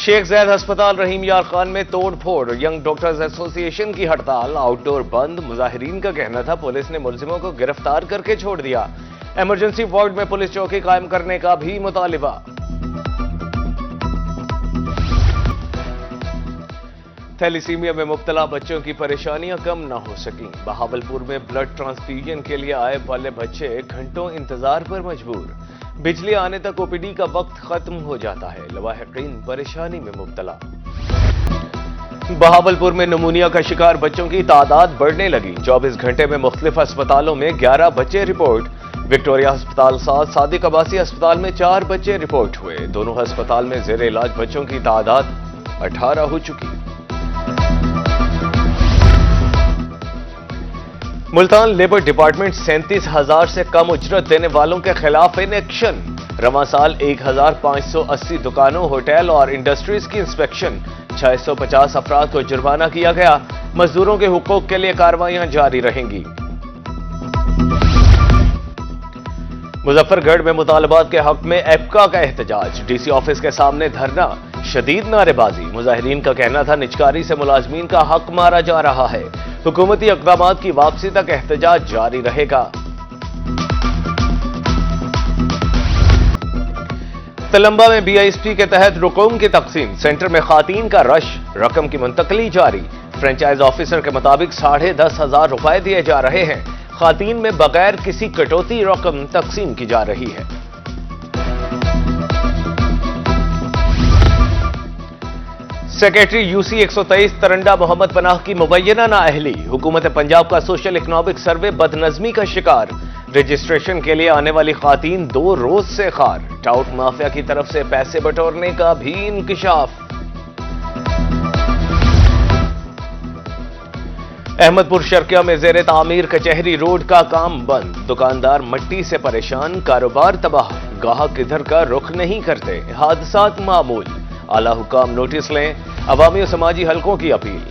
शेख जैद अस्पताल रहीम यार खान में तोड़ फोड़, यंग डॉक्टर्स एसोसिएशन की हड़ताल, आउटडोर बंद। मुजाहिरीन का कहना था पुलिस ने मुलजिमों को गिरफ्तार करके छोड़ दिया। इमरजेंसी वार्ड में पुलिस चौकी कायम करने का भी मुतालिबा। थैलीसीमिया में मुब्तला बच्चों की परेशानियां कम न हो सकीं। बहावलपुर में ब्लड ट्रांसफ्यूजन के लिए आए वाले बच्चे घंटों इंतजार पर मजबूर। बिजली आने तक ओपीडी का वक्त खत्म हो जाता है, लवाहिकीन परेशानी में मुब्तला। बहावलपुर में नमूनिया का शिकार बच्चों की तादाद बढ़ने लगी। 24 घंटे में मुख्तलिफ अस्पतालों में 11 बच्चे रिपोर्ट। विक्टोरिया अस्पताल साथ सादिक अब्बासी अस्पताल में 4 बच्चे रिपोर्ट हुए। दोनों अस्पताल में जेर इलाज बच्चों की तादाद 18 हो चुकी। मुल्तान लेबर डिपार्टमेंट 37,000 से कम उजरत देने वालों के खिलाफ इन एक्शन। रवां साल 1,580 दुकानों, होटल और इंडस्ट्रीज की इंस्पेक्शन। 650 अफराद को जुर्माना किया गया। मजदूरों के हुकूक के लिए कार्रवाइयां जारी रहेंगी। मुजफ्फरगढ़ में मुतालबात के हक में एप्का का एहतजाज। डीसी ऑफिस के सामने धरना, शदीद नारेबाजी। मुजाहिरीन का कहना था निजकारी से मुलाजमीन का हक मारा जा रहा है। हुकूमती इक़दामात की वापसी तक एहतजाज जारी रहेगा। तलंबा में बीआईएसपी के तहत रकूम की तकसीम, सेंटर में खातीन का रश, रकम की मुंतकली जारी। फ्रेंचाइज ऑफिसर के मुताबिक 10,500 रुपए दिए जा रहे हैं। खातीन में बगैर किसी कटौती रकम तकसीम की जा रही है। सेक्रेटरी यूसी 123 तरंडा मोहम्मद पनाह की मुबैना नाअहली। हुकूमत पंजाब का सोशल इकनॉमिक सर्वे बदनज़मी का शिकार। रजिस्ट्रेशन के लिए आने वाली खातीन 2 रोज से खार। टाउट माफिया की तरफ से पैसे बटोरने का भी इंकिशाफ। अहमदपुर शर्किया में जेर तामीर कचहरी रोड का काम बंद। दुकानदार मिट्टी से परेशान, कारोबार तबाह। गाहक इधर का रुख नहीं करते, हादसात मामूल। आला हुकाम नोटिस लें, अवामी और समाजी हलकों की अपील।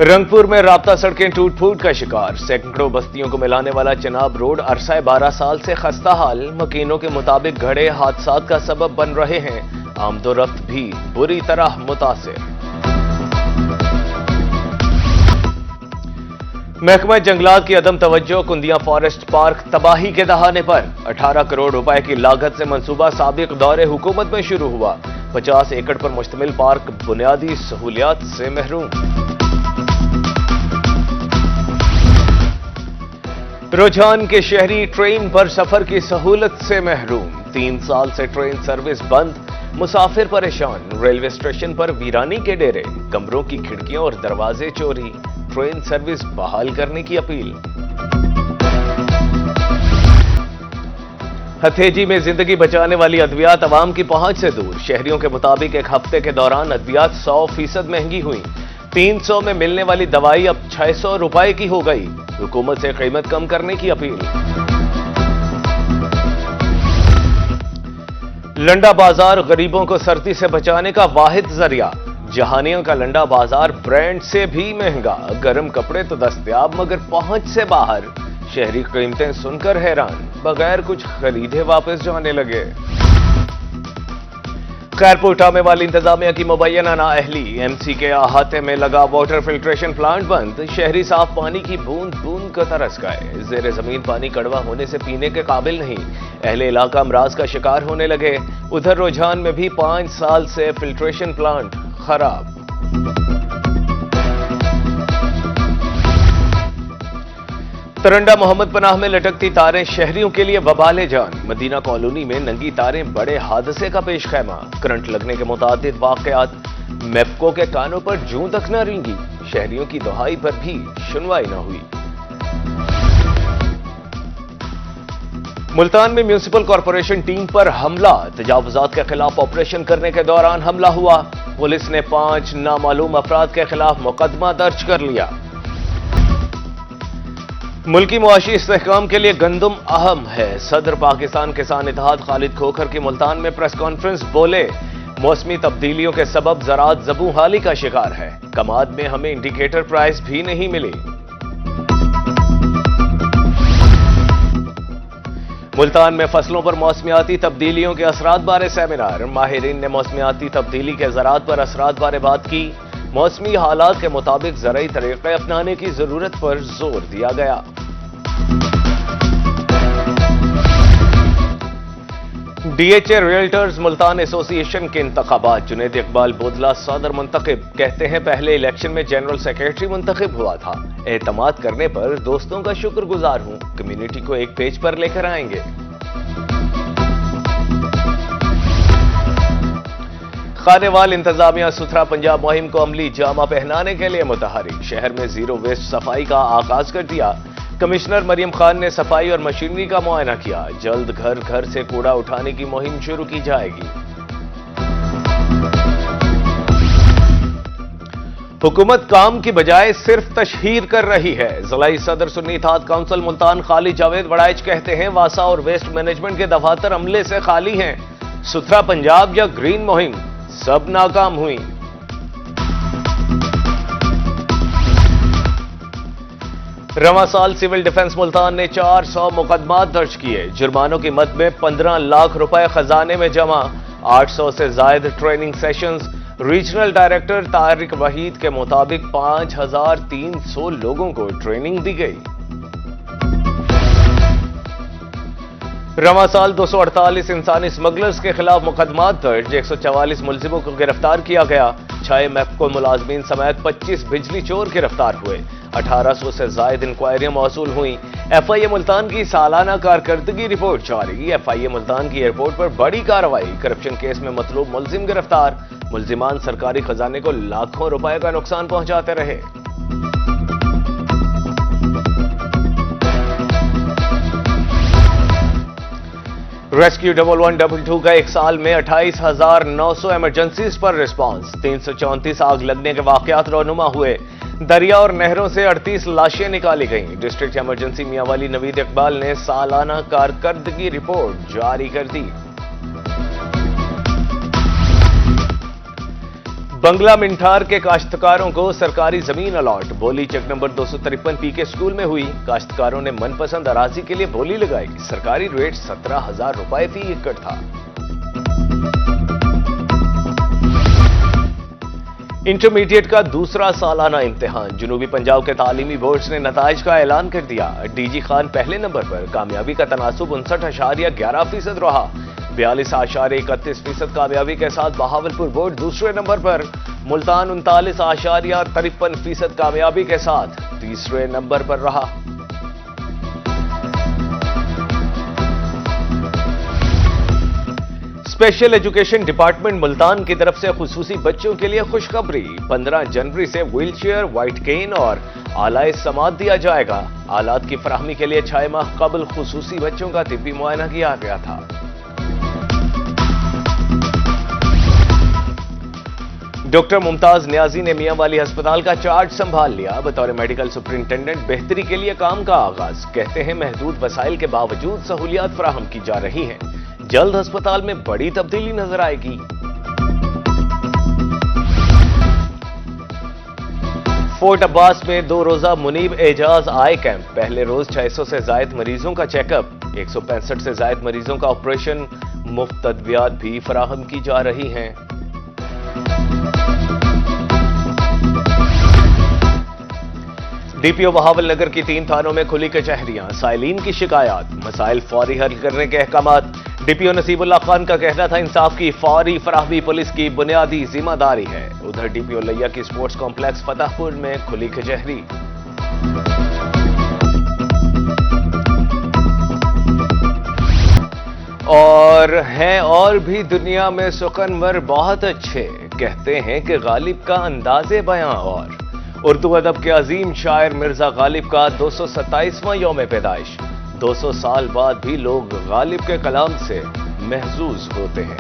रंगपुर में राब्ता सड़कें टूट फूट का शिकार। सैकड़ों बस्तियों को मिलाने वाला चनाब रोड अरसा 12 साल से खस्ता हाल। मकीनों के मुताबिक घड़े हादसात का सबब बन रहे हैं। आमदोरफ्त भी बुरी तरह मुतासिर। महकमा जंगलात की अदम तवज्जो, कुंदिया फॉरेस्ट पार्क तबाही के दहाने पर। 18 करोड़ रुपए की लागत से मंसूबा साबिक दौरे हुकूमत में शुरू हुआ। 50 एकड़ पर मुश्तमिल पार्क बुनियादी सहूलियात से महरूम। रुझान के शहरी ट्रेन पर सफर की सहूलत से महरूम। 3 साल से ट्रेन सर्विस बंद, मुसाफिर परेशान। रेलवे स्टेशन पर वीरानी के डेरे, कमरों की खिड़कियां और दरवाजे चोरी। ट्रेन सर्विस बहाल करने की अपील। हथेजी में जिंदगी बचाने वाली अद्वियात अवाम की पहुंच से दूर। शहरियों के मुताबिक एक हफ्ते के दौरान अद्वियात 100% महंगी हुई। 300 में मिलने वाली दवाई अब 600 रुपए की हो गई। हुकूमत से कीमत कम करने की अपील। लंडा बाजार गरीबों को सर्दी से बचाने का वाहिद जरिया। जहानिया का लंडा बाजार ब्रांड से भी महंगा। गर्म कपड़े तो दस्तयाब मगर पहुंच से बाहर। शहरी कीमतें सुनकर हैरान, बगैर कुछ खरीदे वापस जाने लगे। खैरपुर में वाली इंतजामिया की मुबैना नाअहली। एमसी के अहाते में लगा वाटर फिल्ट्रेशन प्लांट बंद। शहरी साफ पानी की बूंद बूंद को तरस गए। जेर जमीन पानी कड़वा होने से पीने के काबिल नहीं। अहले इलाका अमराज का शिकार होने लगे। उधर रुझान में भी 5 साल से फिल्ट्रेशन प्लांट खराब। तरंडा मोहम्मद पनाह में लटकती तारें शहरियों के लिए वबाले जान। मदीना कॉलोनी में नंगी तारें बड़े हादसे का पेश खैमा। करंट लगने के मुतादिद वाकयात मेप्को के कानों पर जूं तक न रेंगी। शहरियों की दुहाई पर भी सुनवाई न हुई। मुल्तान में म्यूनिसिपल कॉरपोरेशन टीम पर हमला। तजावुजात के खिलाफ ऑपरेशन करने के दौरान हमला हुआ। पुलिस ने 5 नामालूम अफराद के खिलाफ मुकदमा दर्ज कर लिया। मुल्की मुआशी इस्तेहकाम के लिए गंदम अहम है। सदर पाकिस्तान किसान इत्तेहाद खालिद खोखर की मुल्तान में प्रेस कॉन्फ्रेंस बोले, मौसमी तब्दीलियों के सबब ज़राअत ज़बू हाली का शिकार है। कमाद में हमें इंडिकेटर प्राइस भी नहीं मिली। ملتان میں فصلوں پر موسمیاتی تبدیلیوں کے اثرات بارے سیمینار، ماہرین نے موسمیاتی تبدیلی کے زراعت پر اثرات بارے بات کی، موسمی حالات کے مطابق زرعی طریقے اپنانے کی ضرورت پر زور دیا گیا۔ ڈی ایچ اے ریئلٹرز ملتان ایسوسی ایشن کے انتخابات، جنید اقبال بودلہ صدر منتخب، کہتے ہیں پہلے الیکشن میں جنرل سیکریٹری منتخب ہوا تھا، اعتماد کرنے پر دوستوں کا شکر گزار ہوں، کمیونٹی کو ایک پیج پر لے کر آئیں گے۔ خانے وال انتظامیہ ستھرا پنجاب مہم کو عملی جامہ پہنانے کے لیے متحرک، شہر میں زیرو ویسٹ صفائی کا آغاز کر دیا، کمشنر مریم خان نے صفائی اور مشینری کا معائنہ کیا، جلد گھر گھر سے کوڑا اٹھانے کی مہم شروع کی جائے گی۔ حکومت کام کی بجائے صرف تشہیر کر رہی ہے، ضلعی صدر سنی اتحاد کونسل ملتان خالی جاوید بڑائچ کہتے ہیں واسا اور ویسٹ مینجمنٹ کے دفاتر عملے سے خالی ہیں، ستھرا پنجاب یا گرین مہم سب ناکام ہوئی۔ رواں سال سول ڈیفنس ملتان نے 400 مقدمات درج کیے، جرمانوں کی مد میں 15 لاکھ روپے خزانے میں جمع، 800 سے زائد training sessions, regional director Tariq Waheed کے مطابق 5300 لوگوں کو ٹریننگ دی گئی۔ رواں سال 248 انسانی اسمگلرز کے خلاف مقدمات درج، 144 ملزموں کو گرفتار کیا گیا، 6 میپکو ملازمین سمیت 25 بجلی چور گرفتار ہوئے، 1800 سے زائد انکوائریاں موصول ہوئیں۔ ایف آئی اے ملتان کی سالانہ کارکردگی رپورٹ جاری، ایف آئی اے ملتان کی ایئرپورٹ پر بڑی کارروائی، کرپشن کیس میں مطلوب ملزم گرفتار، ملزمان سرکاری خزانے کو لاکھوں روپے کا نقصان پہنچاتے رہے۔ ریسکیو 1122 کا ایک سال میں 28,900 ایمرجنسیز پر ریسپانس، 334 آگ لگنے کے واقعات رونما ہوئے، دریا اور نہروں سے 38 لاشیں نکالی گئیں۔ ڈسٹرکٹ ایمرجنسی میاں والی نوید اقبال نے سالانہ کارکردگی رپورٹ جاری کر دی۔ بنگلہ منٹھار کے کاشتکاروں کو سرکاری زمین الاٹ، بولی چیک نمبر 253 پی کے سکول میں ہوئی، کاشتکاروں نے من پسند اراضی کے لیے بولی لگائی، سرکاری ریٹ 17,000 روپے فی ایکڑ تھا۔ انٹرمیڈیٹ کا دوسرا سالانہ امتحان، جنوبی پنجاب کے تعلیمی بورڈز نے نتائج کا اعلان کر دیا، ڈی جی خان پہلے نمبر پر، کامیابی کا تناسب 59.11% رہا، 42.31% کامیابی کے ساتھ بہاولپور بورڈ دوسرے نمبر پر، ملتان 39.53% کامیابی کے ساتھ تیسرے نمبر پر رہا۔ اسپیشل ایجوکیشن ڈپارٹمنٹ ملتان کی طرف سے خصوصی بچوں کے لیے خوشخبری، 15 جنوری سے ویل چیئر، وائٹ کین اور آلائے سماعت دیا جائے گا، آلات کی فراہمی کے لیے 6 ماہ قبل خصوصی بچوں کا طبی معائنہ کیا گیا تھا۔ ڈاکٹر ممتاز نیازی نے میاں والی ہسپتال کا چارج سنبھال لیا، بطور میڈیکل سپرنٹینڈنٹ بہتری کے لیے کام کا آغاز، کہتے ہیں محدود وسائل کے باوجود سہولیات فراہم کی جا رہی ہیں، جلد ہسپتال میں بڑی تبدیلی نظر آئے گی۔ فورٹ عباس میں 2 روزہ منیب اعجاز آئی کیمپ، پہلے روز 600 سے زائد مریضوں کا چیک اپ، 165 سے زائد مریضوں کا آپریشن، مفت ادویات بھی فراہم کی جا رہی ہیں۔ ڈی پی او بہاول نگر کی 3 تھانوں میں کھلی کچہریاں، سائلین کی شکایات، مسائل فوری حل کرنے کے احکامات، ڈی پی او نصیب اللہ خان کا کہنا تھا انصاف کی فوری فراہمی پولیس کی بنیادی ذمہ داری ہے۔ ادھر ڈی پی او لیا کی سپورٹس کمپلیکس فتح پور میں کھلی کچہری۔ اور بھی دنیا میں سخنور بہت اچھے، کہتے ہیں کہ غالب کا انداز بیاں اور اردو ادب کے عظیم شاعر مرزا غالب کا 227واں یوم پیدائش، 200 سال بعد بھی لوگ غالب کے کلام سے محظوظ ہوتے ہیں۔